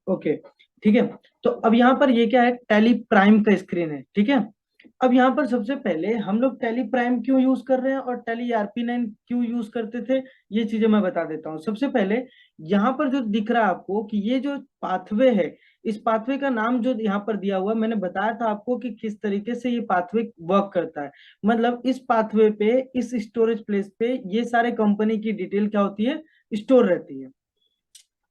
Okay, ठीक है। तो अब यहाँ पर ये क्या है, टैली प्राइम का स्क्रीन है, ठीक है। अब यहाँ पर सबसे पहले हम लोग टैली प्राइम क्यों यूज कर रहे हैं और टैली ERP9 क्यों यूज करते थे, ये चीजें मैं बता देता हूँ। सबसे पहले यहाँ पर जो दिख रहा है आपको कि ये जो पाथवे है, इस पाथवे का नाम जो यहाँ पर दिया हुआ है, मैंने बताया था आपको कि किस तरीके से ये पाथवे वर्क करता है। मतलब इस पाथवे पे, इस स्टोरेज प्लेस पे ये सारे कंपनी की डिटेल क्या होती है, स्टोर रहती है।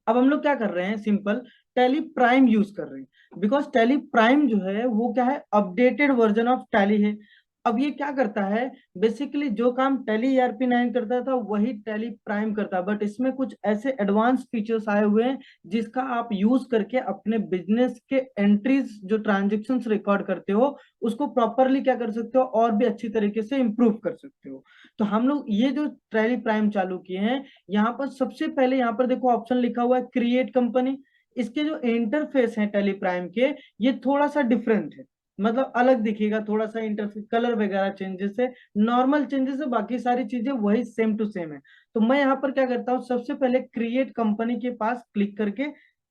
अब हम लोग क्या कर रहे हैं, सिंपल टैली प्राइम यूज कर रहे हैं, बिकॉज टैली प्राइम जो है वो क्या है, अपडेटेड वर्जन ऑफ टैली है। अब ये क्या करता है, बेसिकली जो काम टैली ERP9 करता था वही टैली प्राइम करता है, बट इसमें कुछ ऐसे एडवांस फीचर्स आए हुए हैं जिसका आप यूज करके अपने बिजनेस के एंट्रीज जो ट्रांजेक्शन रिकॉर्ड करते हो उसको प्रॉपरली क्या कर सकते हो, और भी अच्छी तरीके से इंप्रूव कर सकते हो। तो हम लोग ये जो टैली प्राइम चालू किए हैं, यहाँ पर सबसे पहले यहाँ पर देखो ऑप्शन लिखा हुआ है क्रिएट कंपनी। इसके जो इंटरफेस है टेली प्राइम के, ये थोड़ा सा डिफरेंट है, मतलब अलग दिखेगा थोड़ा सा, इंटरफेस कलर वगैरह चेंजेस है, नॉर्मल चेंजेस है, बाकी सारी चीजें वही सेम टू सेम है। तो मैं यहाँ पर क्या करता हूँ, सबसे पहले क्रिएट कंपनी के पास क्लिक करके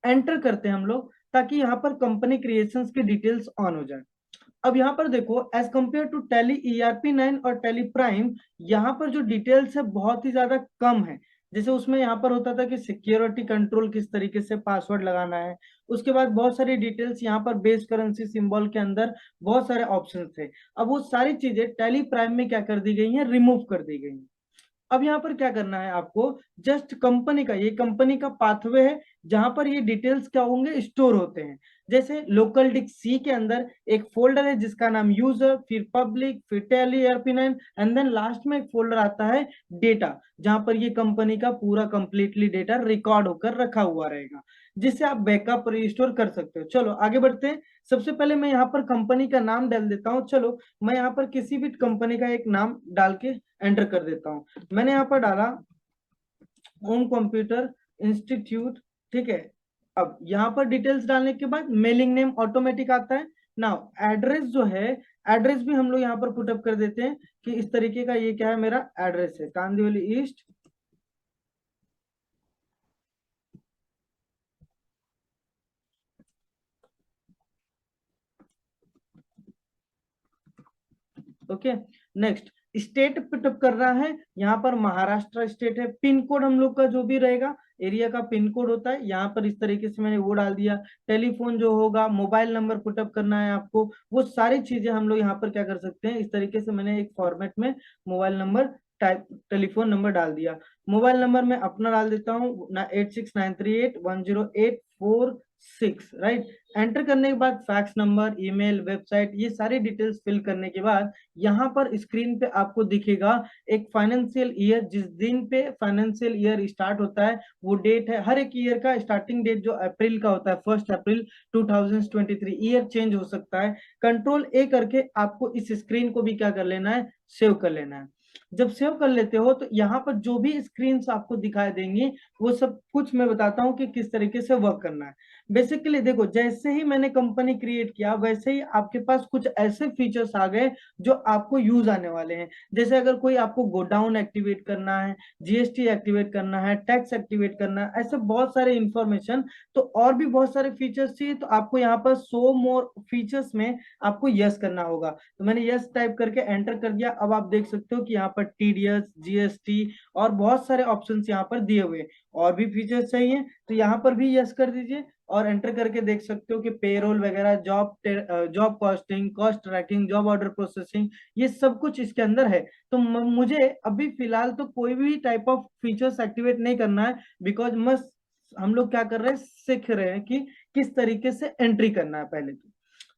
एंटर करते हैं हम लोग, ताकि यहाँ पर कंपनी क्रिएशंस की डिटेल्स ऑन हो जाए। अब यहाँ पर देखो, as compare to tally ERP9 और टैली प्राइम, यहाँ पर जो डिटेल्स है बहुत ही ज्यादा कम है। जैसे उसमें यहाँ पर होता था कि सिक्योरिटी कंट्रोल किस तरीके से पासवर्ड लगाना है, उसके बाद बहुत सारी डिटेल्स यहाँ पर बेस करेंसी सिंबल के अंदर बहुत सारे ऑप्शंस थे। अब वो सारी चीजें टैली प्राइम में क्या कर दी गई हैं, रिमूव कर दी गई हैं। अब यहाँ पर क्या करना है आपको, जस्ट कंपनी का, ये कंपनी का पाथवे है जहां पर ये डिटेल्स क्या होंगे, स्टोर होते हैं। जैसे लोकल डिस्क सी के अंदर एक फोल्डर है जिसका नाम यूजर, फिर पब्लिक, फिर tele ERP9, and then last में एक फोल्डर आता है डेटा, जहां पर ये कंपनी का पूरा कंप्लीटली डेटा रिकॉर्ड होकर रखा हुआ रहेगा, जिससे आप बैकअप रिस्टोर कर सकते हो। चलो आगे बढ़ते हैं। सबसे पहले मैं यहाँ पर कंपनी का नाम डाल देता हूँ। चलो मैं यहाँ पर किसी भी कंपनी का एक नाम डाल के एंटर कर देता हूँ। मैंने यहाँ पर डाला होम कंप्यूटर इंस्टीट्यूट, ठीक है। अब यहाँ पर डिटेल्स डालने के बाद मेलिंग नेम ऑटोमेटिक आता है। नाउ एड्रेस जो है, एड्रेस भी हम लोग यहाँ पर पुटअप कर देते हैं कि इस तरीके का ये क्या है, मेरा एड्रेस है Kandivali east. Okay, next state पिटअप कर रहा है, यहाँ पर महाराष्ट्र स्टेट है। पिन कोड हम लोग का जो भी रहेगा, एरिया का पिन कोड होता है, यहाँ पर इस तरीके से मैंने वो डाल दिया। टेलीफोन जो होगा, मोबाइल नंबर पुटअप करना है आपको, वो सारी चीजें हम लोग यहाँ पर क्या कर सकते हैं, इस तरीके से मैंने एक फॉर्मेट में mobile number type, telephone number डाल दिया। मोबाइल नंबर मैं अपना डाल देता हूँ ना, 8693810846, राइट। एंटर करने के बाद फैक्स नंबर, ईमेल, वेबसाइट, ये सारी डिटेल्स फिल करने के बाद यहाँ पर स्क्रीन पे आपको दिखेगा एक फाइनेंशियल ईयर, जिस दिन पे फाइनेंशियल ईयर स्टार्ट होता है वो डेट है। हर एक ईयर का स्टार्टिंग डेट जो अप्रैल का होता है, 1 अप्रैल 2023, ईयर चेंज हो सकता है। कंट्रोल A करके आपको इस स्क्रीन को भी क्या कर लेना है, सेव कर लेना है। जब सेव कर लेते हो तो यहाँ पर जो भी स्क्रीन आपको दिखाई देंगी, वो सब कुछ मैं बताता हूँ कि किस तरीके से वर्क करना है। बेसिकली देखो, जैसे ही मैंने कंपनी क्रिएट किया वैसे ही आपके पास कुछ ऐसे फीचर्स आ गए जो आपको यूज आने वाले हैं। जैसे अगर कोई आपको गोडाउन एक्टिवेट करना है, GST एक्टिवेट करना है, टैक्स एक्टिवेट करना है, ऐसे बहुत सारे इंफॉर्मेशन, तो और भी बहुत सारे फीचर्स चाहिए, तो आपको यहाँ पर शो मोर फीचर्स में आपको यस करना होगा। तो मैंने यस टाइप करके एंटर कर दिया। अब आप देख सकते हो कि यहाँ पर TDS, GST और बहुत सारे ऑप्शन यहाँ पर दिए हुए हैं। और भी फीचर्स चाहिए तो यहाँ पर भी यस कर दीजिए, और एंटर करके देख सकते हो कि पेरोल वगैरह, job costing, cost tracking, job order processing, ये सब कुछ इसके अंदर है। तो मुझे अभी फिलहाल तो कोई भी टाइप ऑफ फीचर्स एक्टिवेट नहीं करना है, बिकॉज मस्त हम लोग क्या कर रहे हैं, सीख रहे हैं कि किस तरीके से एंट्री करना है पहले तो।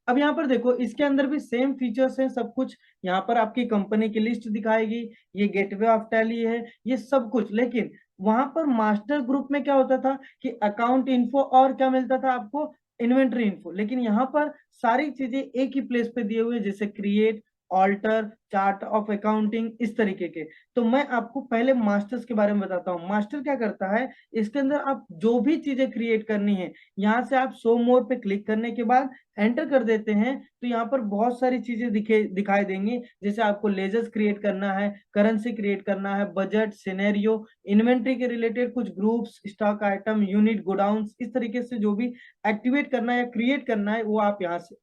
अब यहाँ पर देखो, इसके अंदर भी सेम फीचर्स हैं सब कुछ। यहाँ पर आपकी कंपनी की लिस्ट दिखाएगी, ये गेटवे ऑफ टैली है, ये सब कुछ। लेकिन वहां पर मास्टर ग्रुप में क्या होता था कि अकाउंट इन्फो और क्या मिलता था आपको, इन्वेंट्री इन्फो। लेकिन यहाँ पर सारी चीजें एक ही प्लेस पे दिए हुए, जैसे create, alter, chart of accounting, इस तरीके के। तो मैं आपको पहले मास्टर्स के बारे में बताता हूँ। मास्टर क्या करता है, इसके अंदर आप जो भी चीजें क्रिएट करनी है, यहाँ से आप शो मोर पे क्लिक करने के बाद एंटर कर देते हैं, तो यहाँ पर बहुत सारी चीजें दिखाई देंगी। जैसे आपको लेजर्स क्रिएट करना है, करेंसी क्रिएट करना है, बजट, सिनेरियो, इन्वेंट्री के रिलेटेड कुछ groups, stock item, unit, godown, इस तरीके से जो भी एक्टिवेट करना है या क्रिएट करना है वो आप यहाँ से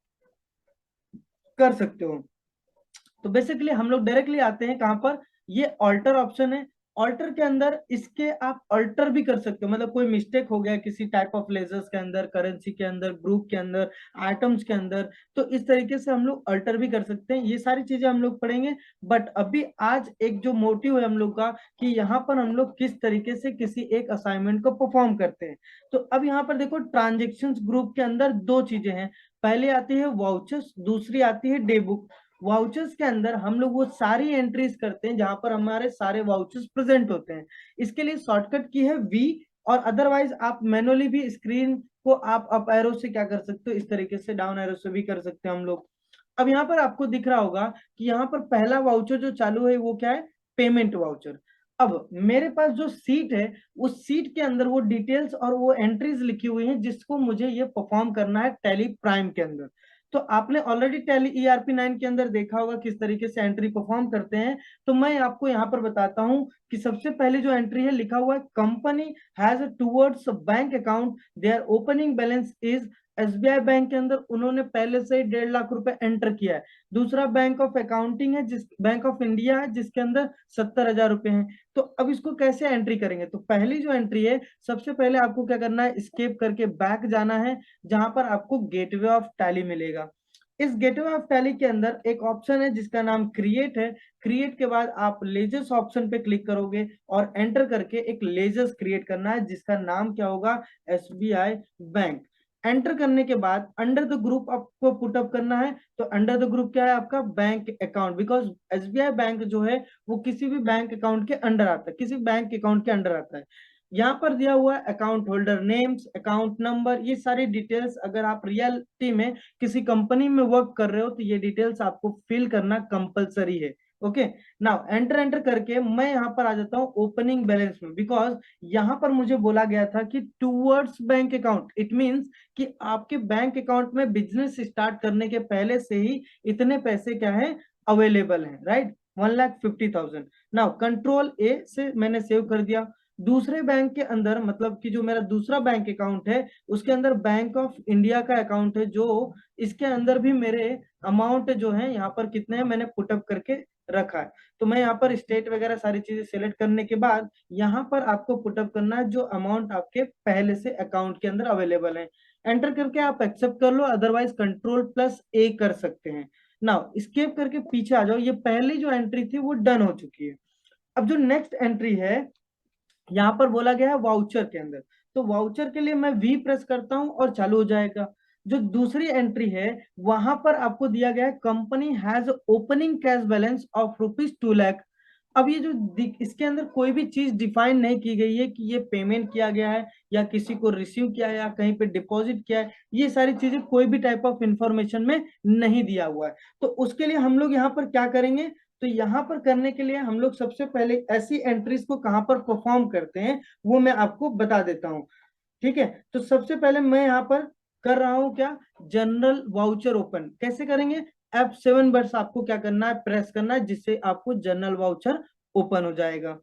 कर सकते हो। तो बेसिकली हम लोग डायरेक्टली आते हैं कहां पर, ये ऑल्टर ऑप्शन है। ऑल्टर के अंदर इसके आप अल्टर भी कर सकते हो, मतलब कोई मिस्टेक हो गया किसी टाइप ऑफ लेजर्स के अंदर, करेंसी के अंदर, ग्रुप के अंदर, आइटम्स के अंदर, तो इस तरीके से हम लोग अल्टर भी कर सकते हैं। ये सारी चीजें हम लोग पढ़ेंगे। बट अभी आज एक जो मोटिव है हम लोग का, कि यहाँ पर हम लोग किस तरीके से किसी एक असाइनमेंट को परफॉर्म करते हैं। तो अब यहाँ पर देखो, ट्रांजेक्शन ग्रुप के अंदर दो चीजें हैं। पहले आती है वाउचर्स, दूसरी आती है डे बुक। वाउचर्स के अंदर हम लोग वो सारी एंट्रीज करते हैं जहां पर हमारे सारे वाउचर्स प्रेजेंट होते हैं। इसके लिए शॉर्टकट की है वी, और अदरवाइज आप मैनुअली भी स्क्रीन को आप अप एरो से क्या कर सकते हो, इस तरीके से डाउन एरो से भी कर सकते हैं हम लोग। अब यहाँ पर आपको दिख रहा होगा कि यहाँ पर पहला वाउचर जो चालू है वो क्या है, पेमेंट वाउचर। अब मेरे पास जो सीट है, उस सीट के अंदर वो डिटेल्स और वो एंट्रीज लिखी हुई हैं जिसको मुझे ये परफॉर्म करना है टैली प्राइम के अंदर। तो आपने ऑलरेडी टैली ERP 9 के अंदर देखा होगा किस तरीके से एंट्री परफॉर्म करते हैं। तो मैं आपको यहाँ पर बताता हूँ कि सबसे पहले जो एंट्री है लिखा हुआ है, company has towards bank account there opening balance is. SBI bank के अंदर उन्होंने पहले से ही 1.5 लाख रुपए एंटर किया है। दूसरा बैंक ऑफ अकाउंटिंग है, जिस बैंक ऑफ इंडिया है, जिसके अंदर 70,000 रुपए हैं। तो अब इसको कैसे एंट्री करेंगे, तो पहली जो एंट्री है, सबसे पहले आपको क्या करना है, स्केप करके बैक जाना है, जहां पर आपको गेटवे ऑफ टैली मिलेगा। इस गेटवे ऑफ टैली के अंदर एक ऑप्शन है जिसका नाम क्रिएट है। क्रिएट के बाद आप लेजर्स ऑप्शन पे क्लिक करोगे और एंटर करके एक लेजर्स क्रिएट करना है जिसका नाम क्या होगा, SBI बैंक। एंटर करने के बाद अंडर द ग्रुप आपको पुटअप करना है। तो अंडर द ग्रुप क्या है आपका, bank account, because SBI bank जो है वो किसी भी बैंक अकाउंट के अंडर आता है, किसी बैंक अकाउंट के अंडर आता है। यहाँ पर दिया हुआ है account holder names, account number, ये सारी डिटेल्स। अगर आप रियलिटी में किसी कंपनी में वर्क कर रहे हो तो ये डिटेल्स आपको फिल करना कंपलसरी है। ओके, नाउ एंटर एंटर करके मैं यहाँ पर आ जाता हूँ ओपनिंग बैलेंस में, बिकॉज यहाँ पर मुझे बोला गया था कि towards bank account, it means कि आपके बैंक अकाउंट में बिजनेस स्टार्ट करने के पहले से ही इतने पैसे क्या है, अवेलेबल हैं, राइट, 1,50,000। नाउ कंट्रोल A से मैंने सेव कर दिया। दूसरे बैंक के अंदर, मतलब कि जो मेरा दूसरा बैंक अकाउंट है उसके अंदर बैंक ऑफ इंडिया का अकाउंट है, जो इसके अंदर भी मेरे अमाउंट जो है यहाँ पर कितने हैं मैंने पुटअप करके रखा है। तो मैं यहाँ पर स्टेट वगैरह सारी चीजें सेलेक्ट करने के बाद यहाँ पर आपको पुटअप करना है जो अमाउंट आपके पहले से अकाउंट के अंदर अवेलेबल है। एंटर करके आप एक्सेप्ट कर लो, अदरवाइज कंट्रोल+A कर सकते हैं। नाउ स्केप करके पीछे आ जाओ, ये पहली जो एंट्री थी वो डन हो चुकी है। अब जो नेक्स्ट एंट्री है, यहाँ पर बोला गया है वाउचर के अंदर, तो वाउचर के लिए मैं वी प्रेस करता हूं और चालू हो जाएगा। जो दूसरी एंट्री है वहां पर आपको दिया गया है company has opening cash balance of ₹2 lakh. अब ये जो इसके अंदर कोई भी चीज डिफाइन नहीं की गई है कि ये पेमेंट किया गया है या किसी को रिसीव किया है या कहीं पे डिपॉजिट किया है, ये सारी चीजें कोई भी टाइप ऑफ इंफॉर्मेशन में नहीं दिया हुआ है। तो उसके लिए हम लोग यहाँ पर क्या करेंगे, तो यहाँ पर करने के लिए हम लोग सबसे पहले ऐसी एंट्रीज को कहाँ पर परफॉर्म करते हैं वो मैं आपको बता देता हूँ। ठीक है, तो सबसे पहले मैं यहाँ पर कर रहा हूँ क्या, जनरल वाउचर ओपन। कैसे करेंगे, F7 बस आपको क्या करना है, प्रेस करना है, जिससे आपको जनरल वाउचर ओपन हो जाएगा।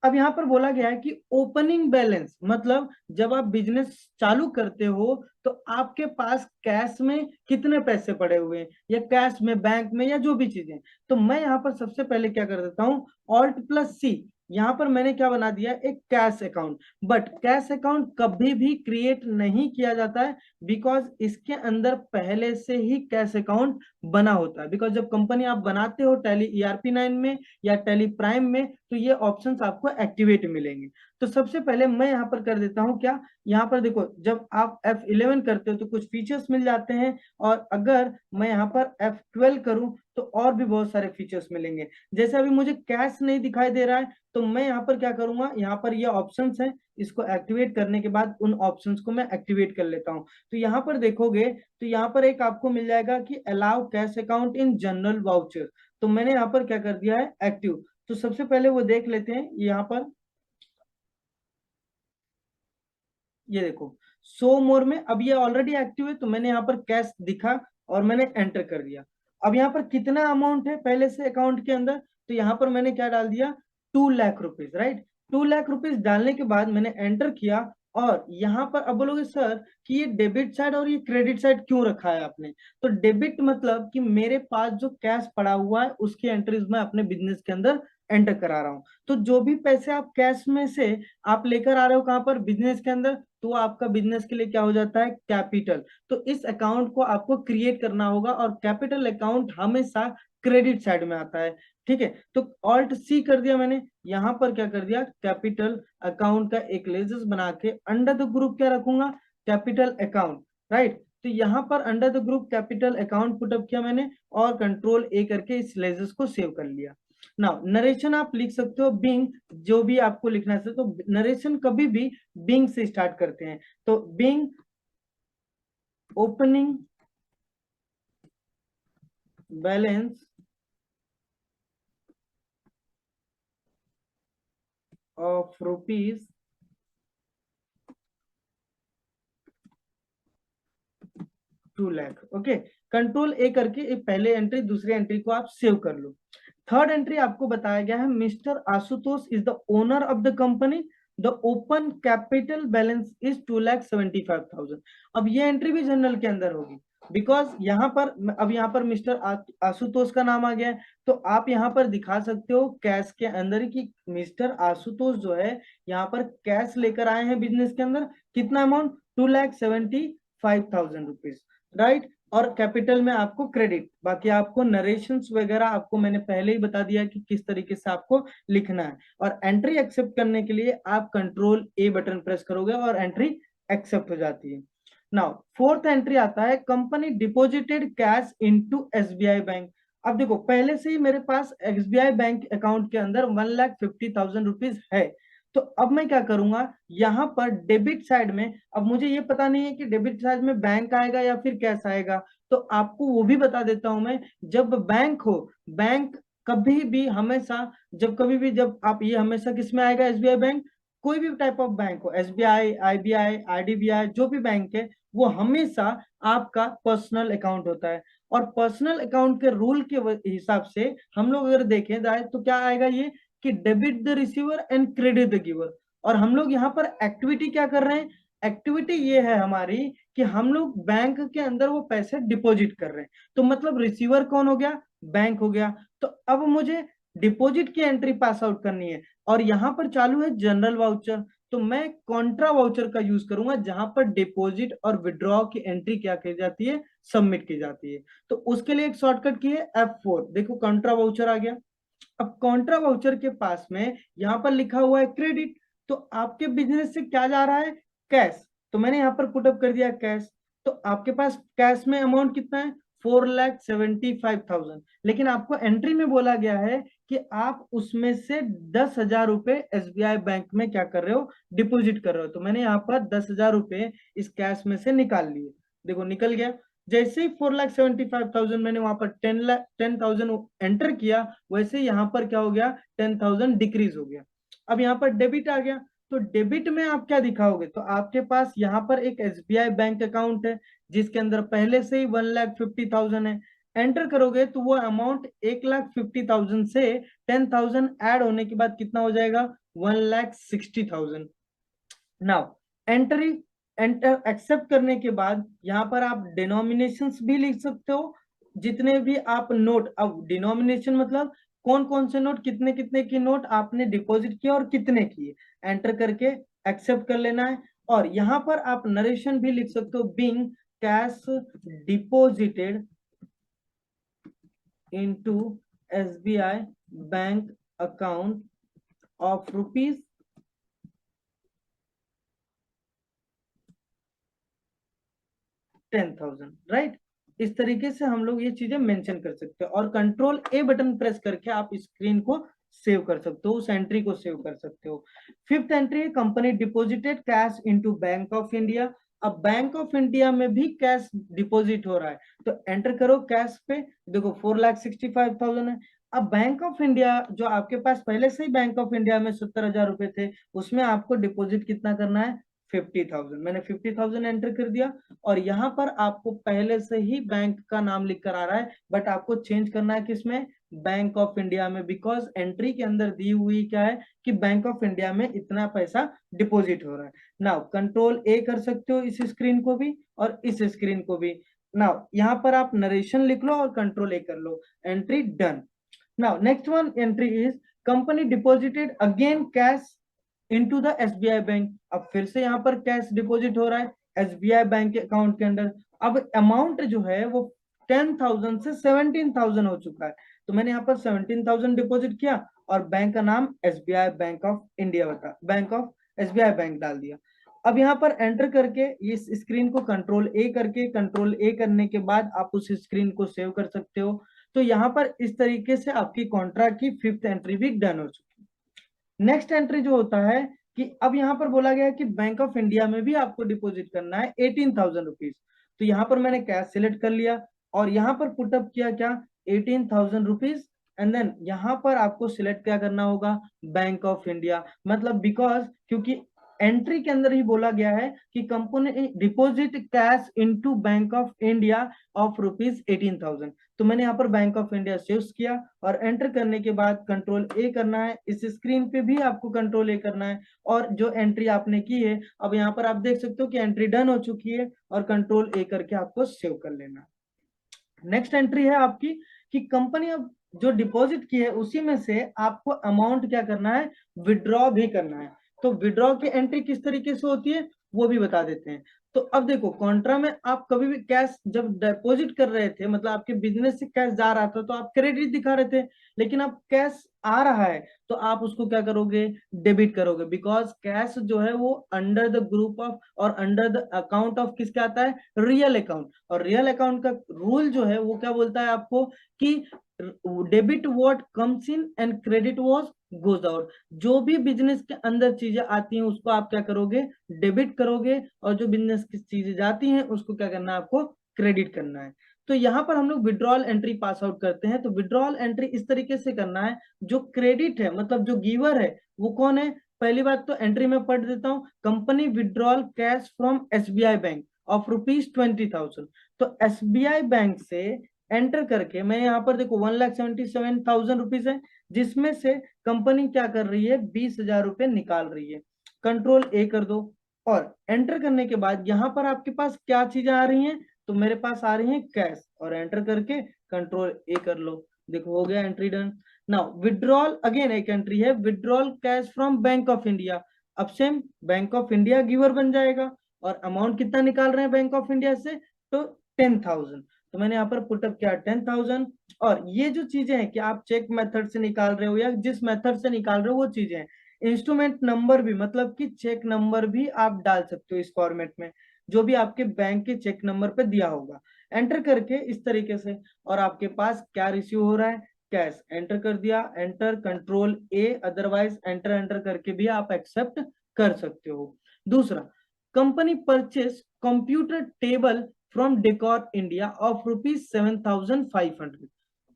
अब यहाँ पर बोला गया है कि ओपनिंग बैलेंस, मतलब जब आप बिजनेस चालू करते हो तो आपके पास कैश में कितने पैसे पड़े हुए हैं, या कैश में, बैंक में, या जो भी चीजें। तो मैं यहाँ पर सबसे पहले क्या कर देता हूँ, Alt+C, यहाँ पर मैंने क्या बना दिया, एक cash account. But cash account कभी भी क्रिएट नहीं किया जाता है, बिकॉज इसके अंदर पहले से ही कैश अकाउंट बना होता है। बिकॉज जब कंपनी आप बनाते हो टैली ERP 9 में या टैली प्राइम में, तो ये ऑप्शंस आपको एक्टिवेट मिलेंगे। तो सबसे पहले मैं यहाँ पर कर देता हूँ क्या, यहाँ पर देखो जब आप F11 करते हो तो कुछ फीचर्स मिल जाते हैं, और अगर मैं यहाँ पर F12 करूँ तो और भी बहुत सारे फीचर्स मिलेंगे। जैसे अभी मुझे कैश नहीं दिखाई दे रहा है, तो मैं यहाँ पर क्या करूंगा, यहाँ पर ये ऑप्शंस हैं, इसको एक्टिवेट करने के बाद उन ऑप्शंस को मैं एक्टिवेट कर लेता हूँ। तो यहाँ पर देखोगे तो यहाँ पर एक आपको मिल जाएगा कि allow cash account in general voucher, तो मैंने यहाँ पर क्या कर दिया है, एक्टिव। तो सबसे पहले वो देख लेते हैं यहाँ पर, ये देखो शो मोर में अब ये ऑलरेडी एक्टिव है, तो मैंने यहाँ पर कैश दिखा और मैंने एंटर कर दिया। अब यहाँ पर कितना अमाउंट है पहले से अकाउंट के अंदर, तो यहाँ पर मैंने क्या डाल दिया, 2 lakh rupees, right. 2 lakh rupees डालने के बाद मैंने एंटर किया, और यहाँ पर अब बोलोगे सर कि ये डेबिट साइड और ये क्रेडिट साइड क्यों रखा है आपने, तो डेबिट मतलब कि मेरे पास जो कैश पड़ा हुआ है उसकी एंट्रीज मैं अपने बिजनेस के अंदर एंटर करा रहा हूँ। तो जो भी पैसे आप कैश में से आप लेकर आ रहे हो कहाँ पर, बिजनेस के अंदर, तो आपका बिजनेस के लिए क्या हो जाता है, कैपिटल। तो इस अकाउंट को आपको क्रिएट करना होगा, और कैपिटल अकाउंट हमेशा क्रेडिट साइड में आता है, ठीक है। तो ऑल्ट सी कर दिया मैंने, यहां पर क्या कर दिया, कैपिटल अकाउंट का एक लेजेस बना के अंडर द ग्रुप क्या रखूंगा, कैपिटल अकाउंट, राइट। तो यहां पर under the group capital account put up किया मैंने, और कंट्रोल ए करके इस लेजेस को सेव कर लिया। नाउ नरेशन आप लिख सकते हो बिंग, जो भी आपको लिखना है, तो नरेशन कभी भी बिंग से स्टार्ट करते हैं, तो being opening balance of rupees 2 lakh, okay. Control A करके एक पहले एंट्री दूसरी एंट्री को आप सेव कर लो। थर्ड एंट्री आपको बताया गया है, mister Ashutosh is the owner of the company, the open capital balance is 2,75,000। अब ये एंट्री भी जनरल के अंदर होगी, बिकॉज यहाँ पर अब यहाँ पर मिस्टर आशुतोष का नाम आ गया है, तो आप यहाँ पर दिखा सकते हो कैश के अंदर ही कि मिस्टर आशुतोष जो है यहाँ पर कैश लेकर आए हैं बिजनेस के अंदर, कितना अमाउंट, 2,75,000 रुपीज, राइट। और कैपिटल में आपको क्रेडिट, बाकी आपको नरेशंस वगैरह आपको मैंने पहले ही बता दिया कि किस तरीके से आपको लिखना है। और एंट्री एक्सेप्ट करने के लिए आप कंट्रोल ए बटन प्रेस करोगे और एंट्री एक्सेप्ट हो जाती है। नाउ फोर्थ एंट्री आता है, company deposited cash into SBI bank. अब देखो पहले से ही मेरे पास एसबीआई बैंक अकाउंट के अंदर 1,50,000 रुपीज है, तो अब मैं क्या करूंगा, यहां पर डेबिट साइड में, अब मुझे ये पता नहीं है कि डेबिट साइड में बैंक आएगा या फिर कैश आएगा, तो आपको वो भी बता देता हूं मैं। जब बैंक हो, बैंक कभी भी हमेशा, जब कभी भी जब आप ये हमेशा किस में आएगा, एसबीआई बैंक, कोई भी टाइप ऑफ बैंक हो, एसबीआई, आईबीआई, आईडीबीआई, जो भी बैंक है, वो हमेशा आपका पर्सनल अकाउंट होता है। और पर्सनल अकाउंट के रूल के हिसाब से हम लोग अगर देखें जाए तो क्या आएगा ये, कि debit the receiver and credit the giver. और हम लोग यहाँ पर एक्टिविटी क्या कर रहे हैं, एक्टिविटी ये है हमारी कि हम लोग बैंक के अंदर वो पैसे डिपॉजिट कर रहे हैं, तो मतलब रिसीवर कौन हो गया, बैंक हो गया। तो अब मुझे डिपॉजिट की एंट्री पास आउट करनी है, और यहाँ पर चालू है जनरल वाउचर, तो मैं कॉन्ट्रा वाउचर का यूज करूंगा, जहां पर डिपॉजिट और विड्रॉ की एंट्री क्या की जाती है, सबमिट की जाती है। तो उसके लिए एक शॉर्टकट की है F4, देखो कॉन्ट्रा वाउचर आ गया। अब कॉन्ट्रा वाउचर के पास में यहां पर लिखा हुआ है क्रेडिट, तो आपके बिजनेस से क्या जा रहा है, कैश, तो मैंने यहां पर पुटअप कर दिया कैश। तो आपके पास कैश में अमाउंट कितना है, 4,75,000, लेकिन आपको एंट्री में बोला गया है कि आप उसमें से 10,000 रुपए एसबीआई बैंक में क्या कर रहे हो, डिपॉजिट कर रहे हो। तो मैंने यहाँ पर 10,000 रुपए इस कैश में से निकाल लिए, देखो निकल गया। जैसे ही 4,75,000 मैंने वहां पर 10,000 एंटर किया, वैसे यहाँ पर क्या हो गया, 10,000 डिक्रीज हो गया। अब यहाँ पर डेबिट आ गया, तो डेबिट में आप क्या दिखाओगे, तो आपके पास यहाँ पर एक एसबीआई बैंक अकाउंट है जिसके अंदर पहले से ही 1,50,000 है, एंटर करोगे तो वो अमाउंट 1,50,000 से 10,000 ऐड होने के बाद कितना हो जाएगा, 1,60,000। नाउ एंट्री एंटर एक्सेप्ट करने के बाद यहाँ पर आप डिनोमिनेशंस भी लिख सकते हो, जितने भी आप नोट, अब डिनोमिनेशन मतलब कौन कौन से नोट, कितने कितने की नोट आपने डिपॉजिट किए और कितने किए, एंटर करके एक्सेप्ट कर लेना है। और यहाँ पर आप नरेशन भी लिख सकते हो, being cash deposited into SBI bank account of rupees 10,000, right. इस तरीके से हम लोग ये चीजें मेंशन कर सकते हैं, और कंट्रोल ए बटन प्रेस करके आप स्क्रीन को सेव कर सकते हो, उस एंट्री को सेव कर सकते हो। फिफ्थ एंट्री है company deposited cash into bank of India. अब बैंक ऑफ इंडिया में भी कैश डिपॉजिट हो रहा है, तो एंटर करो कैश पे, देखो 4,65,000 है। अब बैंक ऑफ इंडिया जो आपके पास पहले से ही बैंक ऑफ इंडिया में 70,000 रुपए थे, उसमें आपको डिपॉजिट कितना करना है, 50,000। मैंने 50,000 एंटर कर दिया, और यहाँ पर आपको पहले से ही बैंक का नाम लिख कर आ रहा है, बट आपको चेंज करना है किसमें, बैंक ऑफ इंडिया में, बिकॉज एंट्री के अंदर दी हुई क्या है कि बैंक ऑफ इंडिया में इतना पैसा डिपॉजिट हो रहा है। नाउ कंट्रोल ए कर सकते हो इस स्क्रीन को भी और इस स्क्रीन को भी। नाउ यहाँ पर आप नरेशन लिख लो और कंट्रोल ए कर लो, entry done. Now next one entry is company deposited again cash into the SBI bank. अब फिर से यहाँ पर कैश डिपॉजिट हो रहा है एसबीआई बैंक के अकाउंट के अंदर। अब अमाउंट जो है वो 10,000 से 17,000 हो चुका है, तो मैंने यहाँ पर 17,000 डिपॉजिट किया और बैंक का नाम एसबीआई बैंक ऑफ इंडिया बता, बैंक ऑफ एसबीआई बैंक डाल दिया। अब यहाँ पर एंटर करके इस स्क्रीन को कंट्रोल ए करके, कंट्रोल ए करने के बाद आप उस स्क्रीन को सेव कर सकते हो। तो यहाँ पर इस तरीके से आपकी कॉन्ट्रैक्ट की फिफ्थ एंट्री भी डन हो चुकी है। नेक्स्ट एंट्री जो होता है कि अब यहाँ पर बोला गया है कि बैंक ऑफ इंडिया में भी आपको डिपॉजिट करना है 18,000 रुपीज। तो यहाँ पर मैंने कैश सिलेक्ट कर लिया और यहाँ पर पुटअप किया क्या, 18,000 रुपीज। एंड देन यहाँ पर आपको सिलेक्ट क्या करना होगा, बैंक ऑफ इंडिया, मतलब बिकॉज क्योंकि एंट्री के अंदर ही बोला गया है कि company deposit cash into bank of India of rupees 18,000। तो मैंने यहाँ पर बैंक ऑफ इंडिया चूज किया और एंटर करने के बाद कंट्रोल ए करना है। इस स्क्रीन पे भी आपको कंट्रोल ए करना है, और जो एंट्री आपने की है अब यहाँ पर आप देख सकते हो कि एंट्री डन हो चुकी है, और कंट्रोल ए करके आपको सेव कर लेना है। नेक्स्ट एंट्री है आपकी कि कंपनी अब जो डिपॉजिट की है उसी में से आपको अमाउंट क्या करना है, विड्रॉ भी करना है। तो विड्रॉ की एंट्री किस तरीके से होती है वो भी बता देते हैं। तो अब देखो कॉन्ट्रा में आप कभी भी कैश जब डिपॉजिट कर रहे थे, मतलब आपके बिजनेस से कैश जा रहा था तो आप क्रेडिट दिखा रहे थे, लेकिन अब कैश आ रहा है तो आप उसको क्या करोगे, डेबिट करोगे, बिकॉज कैश जो है वो अंडर द ग्रुप ऑफ और अंडर द अकाउंट ऑफ किसके आता है, रियल अकाउंट। और रियल अकाउंट का रूल जो है वो क्या बोलता है आपको कि debit what comes in and credit what goes out. जो भी बिजनेस के अंदर चीजें आती हैं उसको आप क्या करोगे, डेबिट करोगे, और जो बिजनेस की चीजें जाती हैं उसको क्या करना है, आपको क्रेडिट करना है। तो यहाँ पर हम लोग विड्रॉल एंट्री पास आउट करते हैं। तो विड्रॉल एंट्री इस तरीके से करना है, जो क्रेडिट है मतलब जो गिवर है वो कौन है। पहली बात तो एंट्री में पढ़ देता हूँ, company withdrawal cash from SBI bank of rupees 20,000। तो एसबीआई बैंक से एंटर करके मैं यहाँ पर देखो 1,77,000 रुपीज है, जिसमें से कंपनी क्या कर रही है, 20,000 रुपए निकाल रही है। कंट्रोल ए कर दो और एंटर करने के बाद यहाँ पर आपके पास क्या चीजें आ रही हैं, तो मेरे पास आ रही हैं कैश, और एंटर करके कंट्रोल ए कर लो, देखो हो गया entry done. Now withdrawal again एक एंट्री है, withdrawal cash from Bank of India. अब same Bank of India giver बन जाएगा, और अमाउंट कितना निकाल रहे हैं बैंक ऑफ इंडिया से, तो 10,000। तो मैंने यहाँ पर पुटअप किया 10,000। और ये जो चीजें हैं कि आप चेक मेथड से निकाल रहे हो या जिस मेथड से निकाल रहे हो वो चीजें हैं। इंस्ट्रूमेंट नंबर भी मतलब कि चेक नंबर भी आप डाल सकते हो इस फॉर्मेट में, जो भी आपके बैंक के चेक नंबर पे दिया होगा, एंटर करके इस तरीके से। और आपके पास क्या रिसीव हो रहा है, कैश, एंटर कर दिया, एंटर कंट्रोल ए, अदरवाइज एंटर एंटर करके भी आप एक्सेप्ट कर सकते हो। दूसरा, company purchase computer table from decor India of rupees 7,500।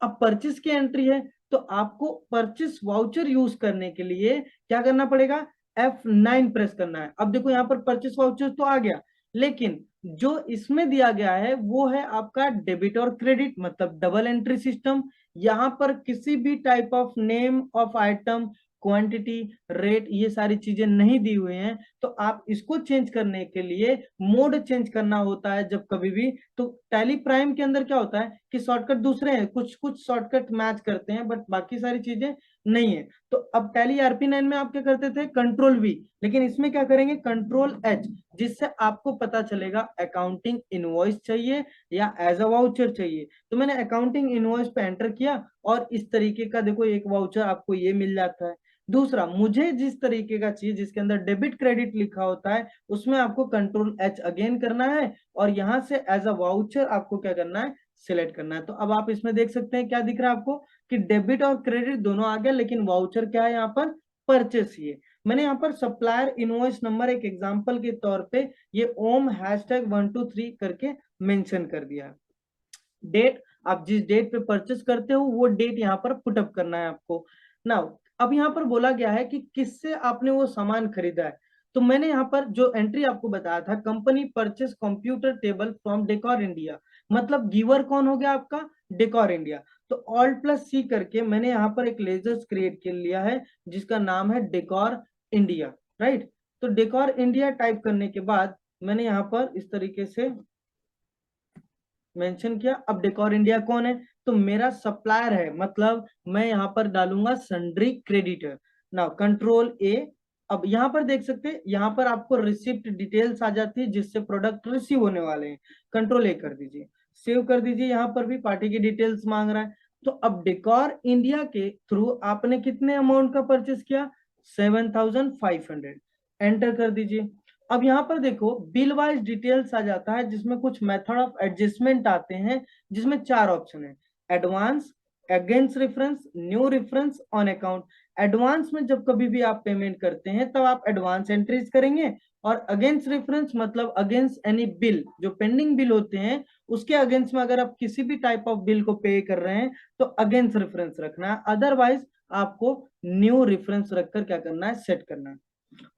अब परचेस की एंट्री है, तो आपको परचेस वाउचर यूज करने के लिए क्या करना पड़ेगा, F9 प्रेस करना है। अब देखो यहाँ पर परचेस वाउचर तो आ गया, लेकिन जो इसमें दिया गया है वो है आपका डेबिट और क्रेडिट, मतलब डबल एंट्री सिस्टम। यहाँ पर किसी भी type of name of item, quantity, rate, ये सारी चीजें नहीं दी हुई हैं। तो आप इसको चेंज करने के लिए मोड चेंज करना होता है जब कभी भी। तो टैली प्राइम के अंदर क्या होता है कि शॉर्टकट दूसरे हैं, कुछ कुछ शॉर्टकट मैच करते हैं बट बाकी सारी चीजें नहीं है। तो अब टैली RP9 में आप क्या करते थे, कंट्रोल V, लेकिन इसमें क्या करेंगे, कंट्रोल H, जिससे आपको पता चलेगा अकाउंटिंग इनवॉइस चाहिए या एज अ वाउचर चाहिए। तो मैंने अकाउंटिंग इनवॉइस पे एंटर किया और इस तरीके का देखो एक वाउचर आपको ये मिल जाता है। दूसरा, मुझे जिस तरीके का चाहिए जिसके अंदर डेबिट क्रेडिट लिखा होता है उसमें आपको कंट्रोल एच अगेन करना है और यहां से एज अ वाउचर आपको क्या करना है, सिलेक्ट करना है। तो अब आप इसमें देख सकते हैं क्या दिख रहा है आपको कि डेबिट और क्रेडिट दोनों आ गया, लेकिन वाउचर क्या है यहाँ पर, परचेस ही है। मैंने यहाँ पर सप्लायर इनवॉइस नंबर एक एग्जांपल के तौर पे ये ओम #123 करके मेंशन कर दिया है। डेट, आप जिस डेट पे परचेस करते हो वो डेट यहाँ पर पुटअप करना है आपको। नाउ अब यहाँ पर बोला गया है कि किससे आपने वो सामान खरीदा है। तो मैंने यहाँ पर जो एंट्री आपको बताया था, company purchase computer table from decor India, मतलब गिवर कौन हो गया आपका, डेकोर इंडिया। तो Alt+C करके मैंने यहाँ पर एक लेजर्स क्रिएट कर लिया है जिसका नाम है डेकोर इंडिया, राइट। तो डेकोर इंडिया टाइप करने के बाद मैंने यहाँ पर इस तरीके से मेंशन किया। अब डेकोर इंडिया कौन है, तो मेरा सप्लायर है, मतलब मैं यहाँ पर डालूंगा sundry creditor. Now control A. अब यहाँ पर देख सकते हैं, यहाँ पर आपको रिसिप्ट डिटेल्स आ जाती है जिससे प्रोडक्ट रिसीव होने वाले हैं। कंट्रोल ए कर दीजिए, सेव कर दीजिए। यहाँ पर भी पार्टी की डिटेल्स मांग रहा है। तो अब डेकोर इंडिया के थ्रू आपने कितने अमाउंट का परचेस किया, 7500। एंटर कर दीजिए। अब यहाँ पर देखो बिल वाइज डिटेल्स आ जाता है जिसमें कुछ मेथड ऑफ एडजस्टमेंट आते हैं, जिसमें 4 ऑप्शन है, advance, against reference, new reference, on account. Advance में जब कभी भी आप पेमेंट करते हैं तब आप एडवांस एंट्रीज करेंगे, और अगेंस्ट रेफरेंस मतलब अगेंस्ट एनी बिल, जो पेंडिंग बिल होते हैं उसके अगेंस्ट में अगर आप किसी भी टाइप ऑफ बिल को पे कर रहे हैं तो अगेंस्ट रेफरेंस रखना है, अदरवाइज आपको न्यू रेफरेंस रखकर क्या करना है, सेट करना है।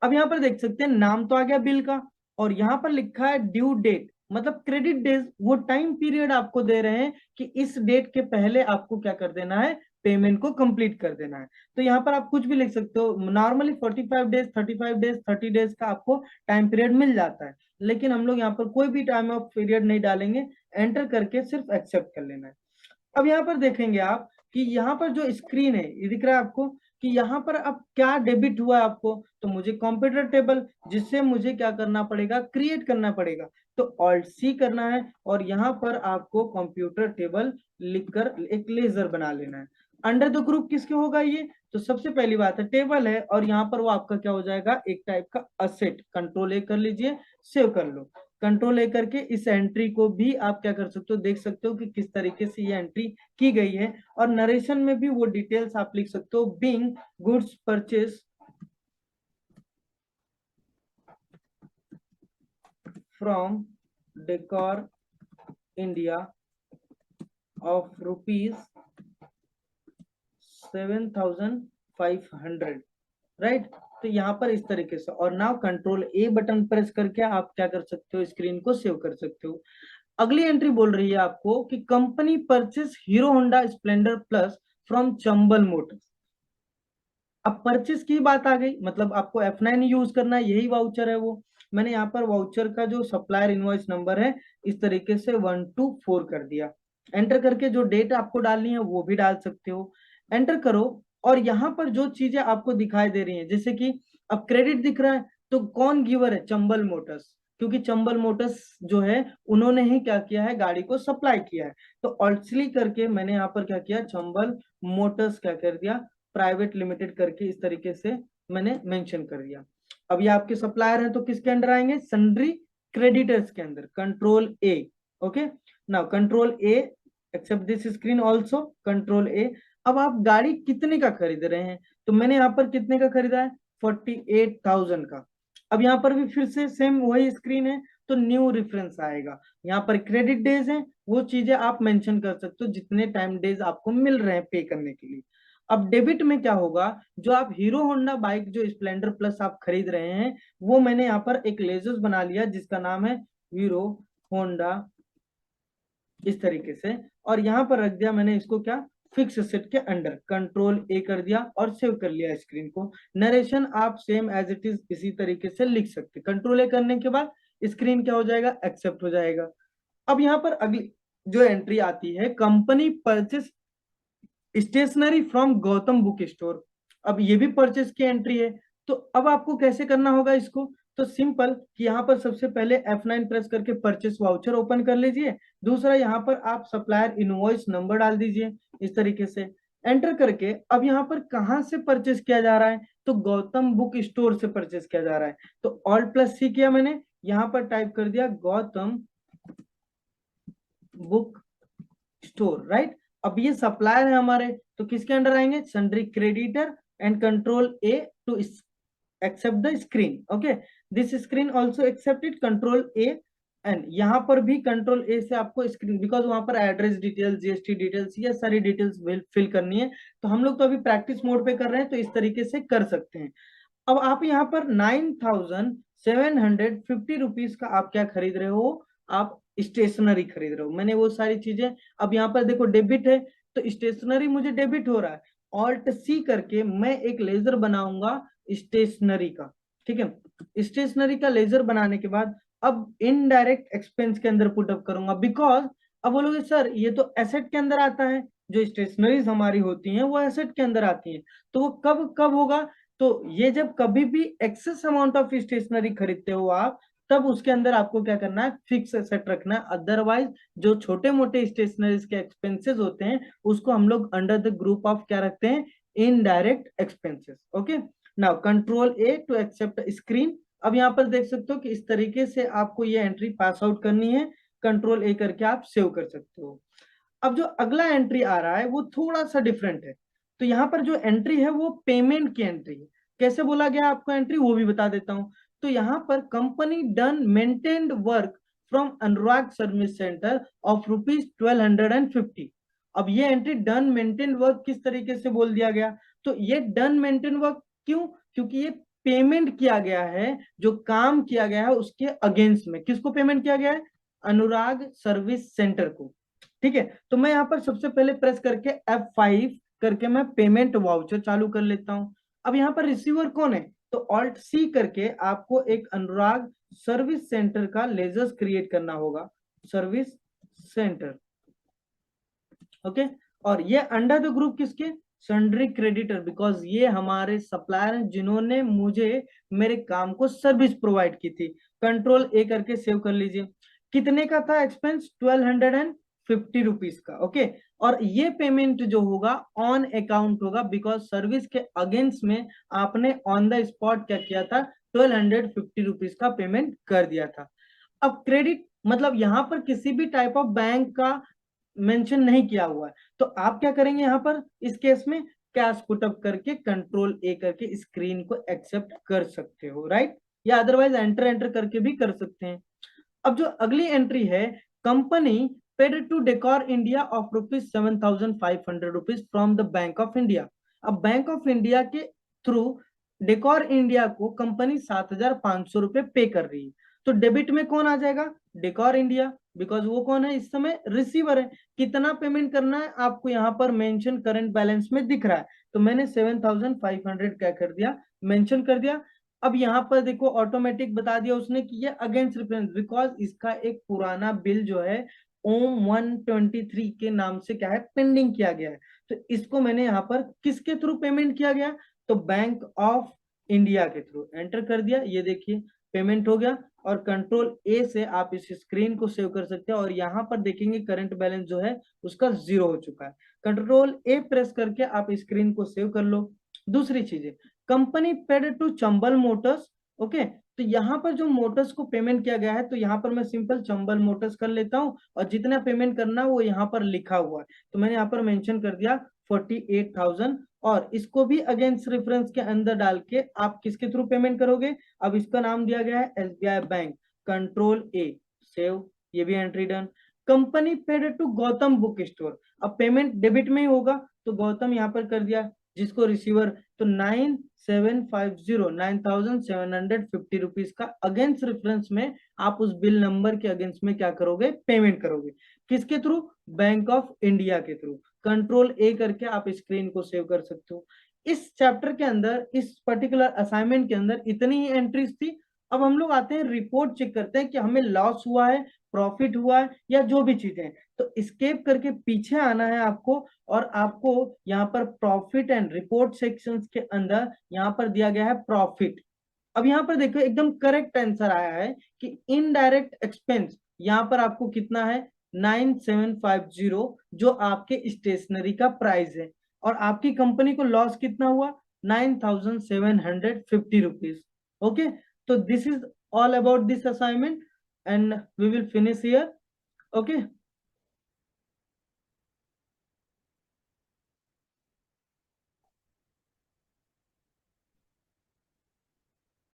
अब यहाँ पर देख सकते हैं नाम तो आ गया बिल का, और यहाँ पर लिखा है ड्यू डेट, मतलब क्रेडिट डेज, वो टाइम पीरियड आपको दे रहे हैं कि इस डेट के पहले आपको क्या कर देना है, पेमेंट को कंप्लीट कर देना है। तो यहाँ पर आप कुछ भी लिख सकते हो, नॉर्मली 45 डेज, 35 डेज, 30 डेज का आपको टाइम पीरियड मिल जाता है, लेकिन हम लोग यहाँ पर कोई भी टाइम ऑफ पीरियड नहीं डालेंगे, एंटर करके सिर्फ एक्सेप्ट कर लेना है। अब यहाँ पर देखेंगे आप कि यहाँ पर जो स्क्रीन है ये दिख रहा है आपको कि यहाँ पर अब क्या डेबिट हुआ है आपको, तो मुझे कंप्यूटर टेबल, जिससे मुझे क्या करना पड़ेगा, क्रिएट करना पड़ेगा। तो Alt+C करना है और यहाँ पर आपको कंप्यूटर टेबल लिखकर एक लेजर बना लेना है। अंडर द ग्रुप किसके होगा ये, तो सबसे पहली बात है टेबल है, और यहाँ पर वो आपका क्या हो जाएगा, एक टाइप का असेट। कंट्रोल ए कर लीजिए, सेव कर लो। कंट्रोल ए करके इस एंट्री को भी आप क्या कर सकते हो, देख सकते हो कि किस तरीके से ये एंट्री की गई है, और नरेशन में भी वो डिटेल्स आप लिख सकते हो, being goods purchase from decor India of ₹7,500, right. तो यहाँ पर इस तरीके से, और नाउ कंट्रोल ए बटन प्रेस करके आप क्या कर सकते हो, स्क्रीन को सेव कर सकते हो। अगली एंट्री बोल रही है आपको कि company purchase hero Honda Splendor plus from Chambal Motors. अब परचेस की बात आ गई, मतलब आपको F9 यूज करना है, यही वाउचर है वो। मैंने यहाँ पर वाउचर का जो सप्लायर इनवॉइस नंबर है इस तरीके से 124 कर दिया। एंटर करके जो डेट आपको डालनी है वो भी डाल सकते हो, एंटर करो। और यहाँ पर जो चीजें आपको दिखाई दे रही हैं, जैसे कि अब क्रेडिट दिख रहा है, तो कौन गिवर है, चंबल मोटर्स, क्योंकि चंबल मोटर्स जो है उन्होंने ही क्या किया है, गाड़ी को सप्लाई किया है। तो Alt+C करके मैंने यहाँ पर क्या किया, चंबल मोटर्स क्या कर दिया, प्राइवेट लिमिटेड करके इस तरीके से मैंने मेंशन कर दिया। अब ये आपके सप्लायर हैं तो किसके अंडर आएंगे, सन्ड्री क्रेडिटर्स के अंदर। Control A, okay. Now control A, accept this screen also, control A. अब आप गाड़ी कितने का खरीद रहे हैं, तो मैंने यहाँ पर कितने का खरीदा है, 48,000 का। अब यहाँ पर भी फिर से सेम वही स्क्रीन है, तो न्यू रेफरेंस आएगा। यहाँ पर क्रेडिट डेज है, वो चीजें आप मेंशन कर सकते हो जितने टाइम डेज आपको मिल रहे हैं पे करने के लिए। अब डेबिट में क्या होगा, जो आप हीरो होंडा बाइक जो स्प्लेंडर प्लस आप खरीद रहे हैं वो मैंने यहाँ पर एक लेजर्स बना लिया जिसका नाम है हीरो होंडा, इस तरीके से, और यहाँ पर रख दिया मैंने इसको क्या, फिक्स सेट के अंडर। कंट्रोल ए कर दिया और सेव कर लिया स्क्रीन को। नरेशन आप सेम एज इट इज इसी तरीके से लिख सकते। कंट्रोल ए करने के बाद स्क्रीन क्या हो जाएगा, एक्सेप्ट हो जाएगा। अब यहाँ पर अगली जो एंट्री आती है, company purchase stationery from Gautam book store. अब ये भी परचेस की एंट्री है, तो अब आपको कैसे करना होगा इसको, तो सिंपल कि यहाँ पर सबसे पहले F9 प्रेस करके परचेस वाउचर ओपन कर लीजिए। दूसरा यहाँ पर आप सप्लायर इनवॉइस नंबर डाल दीजिए इस तरीके से। एंटर करके अब यहाँ पर कहाँ से परचेस किया जा रहा है, तो गौतम बुक स्टोर से परचेस किया जा रहा है। तो ऑल्ट प्लस सी किया मैंने, यहाँ पर टाइप कर दिया गौतम बुक स्टोर, राइट। अब ये सप्लायर है हमारे, तो किसके अंडर आएंगे, sundry creditor and control A to accept the screen, okay, this screen also accepted control a, and यहाँ पर भी कंट्रोल ए से आपको स्क्रीन, बिकॉज वहां पर एड्रेस डिटेल्स, जीएसटी डिटेल्स, ये सारी डिटेल्स फिल करनी है। तो हम लोग तो अभी प्रैक्टिस मोड पे कर रहे हैं, तो इस तरीके से कर सकते हैं। अब आप यहाँ पर 9750 रुपीज का आप क्या खरीद रहे हो, आप स्टेशनरी खरीद रहे हो। मैंने वो सारी चीजें, अब यहाँ पर देखो डेबिट है, तो स्टेशनरी मुझे डेबिट हो रहा है। ऑल्ट सी करके मैं एक लेजर बनाऊंगा स्टेशनरी का, ठीक है। स्टेशनरी का लेजर बनाने के बाद अब इनडायरेक्ट एक्सपेंस के अंदर पुटअप करूंगा, बिकॉज अब बोलोगे सर ये तो एसेट के अंदर आता है, जो स्टेशनरीज हमारी होती हैं वो एसेट के अंदर आती हैं, तो वो कब कब होगा, तो ये जब कभी भी एक्सेस अमाउंट ऑफ स्टेशनरी खरीदते हो आप, तब उसके अंदर आपको क्या करना है, फिक्स एसेट रखना है। अदरवाइज जो छोटे मोटे स्टेशनरीज के एक्सपेंसेस होते हैं उसको हम लोग अंडर द ग्रुप ऑफ क्या रखते हैं, indirect expenses, okay. Now control A to accept screen. अब यहाँ पर देख सकते हो कि इस तरीके से आपको ये एंट्री पास आउट करनी है, कंट्रोल ए करके आप सेव कर सकते हो। अब जो अगला एंट्री आ रहा है वो थोड़ा सा डिफरेंट है। तो यहाँ पर जो एंट्री है वो पेमेंट की एंट्री है। कैसे बोला गया आपको एंट्री, वो भी बता देता हूं। तो यहाँ पर company done maintained work from Anurag service centre of ₹1250। अब ये एंट्री डन मेंटेन वर्क किस तरीके से बोल दिया गया, तो ये डन मेंटेन वर्क क्यों, क्योंकि ये पेमेंट किया गया है, जो काम किया गया है उसके अगेंस्ट में। किसको पेमेंट किया गया है, अनुराग सर्विस सेंटर को, ठीक है। तो मैं यहाँ पर सबसे पहले प्रेस करके F5 करके मैं पेमेंट वाउचर चालू कर लेता हूं। अब यहाँ पर रिसीवर कौन है, तो ऑल्ट सी करके आपको एक अनुराग सर्विस सेंटर का लेजर्स क्रिएट करना होगा, सर्विस सेंटर, ओके। और ये अंडर द ग्रुप किसके, सन्ड्री क्रेडिटर, बिकॉज ये हमारे सप्लायर हैं जिन्होंने मुझे मेरे काम को सर्विस प्रोवाइड की थी। कंट्रोल ए करके सेव कर लीजिए। कितने का था एक्सपेंस, ₹1250 का, ओके। और ये पेमेंट जो होगा ऑन अकाउंट होगा, बिकॉज सर्विस के अगेंस्ट में आपने ऑन द स्पॉट क्या किया था, ₹1250 का पेमेंट कर दिया था। अब क्रेडिट मतलब यहाँ पर किसी भी टाइप ऑफ बैंक का मेंशन नहीं किया हुआ है, तो आप क्या करेंगे यहाँ पर इस केस में, कैश पुटअप करके कंट्रोल ए करके स्क्रीन को एक्सेप्ट कर सकते हो, राइट। या अदरवाइज एंटर एंटर करके भी कर सकते हैं। अब जो अगली एंट्री है, company paid to decor India of ₹7,500 from the bank of India. अब बैंक ऑफ इंडिया के थ्रू डेकोर इंडिया को कंपनी ₹7,500 पे कर रही है। तो डेबिट में कौन आ जाएगा, डेकोर इंडिया, बिकॉज वो कौन है इस समय, रिसीवर है। कितना पेमेंट करना है आपको यहाँ पर मेंशन करंट बैलेंस में दिख रहा है, तो मैंने 7,500 क्या कर दिया, मेंशन कर दिया। अब यहाँ पर देखो ऑटोमेटिक बता दिया उसने कि ये अगेंस्ट रेफरेंस, बिकॉज इसका एक पुराना बिल जो है ओम 123 के नाम से क्या है, पेंडिंग किया गया है। तो इसको मैंने यहाँ पर किसके थ्रू पेमेंट किया गया, तो बैंक ऑफ इंडिया के थ्रू एंटर कर दिया। ये देखिए पेमेंट हो गया, और कंट्रोल ए से आप इस स्क्रीन को सेव कर सकते हैं। और यहाँ पर देखेंगे करंट बैलेंस जो है उसका 0 हो चुका है। कंट्रोल ए प्रेस करके आप स्क्रीन को सेव कर लो। दूसरी चीज है, company paid to Chambal motors, okay. तो यहाँ पर जो मोटर्स को पेमेंट किया गया है, तो यहाँ पर मैं सिंपल चंबल मोटर्स कर लेता हूँ, और जितना पेमेंट करना वो यहाँ पर लिखा हुआ है, तो मैंने यहाँ पर मेंशन कर दिया 48,000। और इसको भी अगेंस्ट रेफरेंस के अंदर डाल के आप किसके थ्रू पेमेंट करोगे, अब इसका नाम दिया गया है SBI bank, control A save, ये भी entry done. Company paid to Gautam book store, अब पेमेंट डेबिट में ही होगा, तो गौतम यहाँ पर कर दिया, जिसको रिसीवर, तो 9,750 का अगेंस्ट रेफरेंस में आप उस बिल नंबर के अगेंस्ट में क्या करोगे, पेमेंट करोगे। किसके थ्रू, बैंक ऑफ इंडिया के थ्रू। कंट्रोल ए करके आप स्क्रीन को सेव कर सकते हो। इस चैप्टर के अंदर, इस पर्टिकुलर असाइनमेंट के अंदर इतनी ही एंट्रीज थी। अब हम लोग आते हैं रिपोर्ट चेक करते हैं कि हमें लॉस हुआ है, प्रॉफिट हुआ है, या जो भी चीजें हैं। तो स्केप करके पीछे आना है आपको, और आपको यहाँ पर प्रॉफिट एंड रिपोर्ट सेक्शंस के अंदर यहाँ पर दिया गया है प्रॉफिट। अब यहाँ पर देखो एकदम करेक्ट आंसर आया है कि इनडायरेक्ट एक्सपेंस यहाँ पर आपको कितना है, 9,750, जो आपके स्टेशनरी का प्राइस है। और आपकी कंपनी को लॉस कितना हुआ, 9,750 रुपीज। ओके, तो this is all about this assignment and we will finish here. Okay.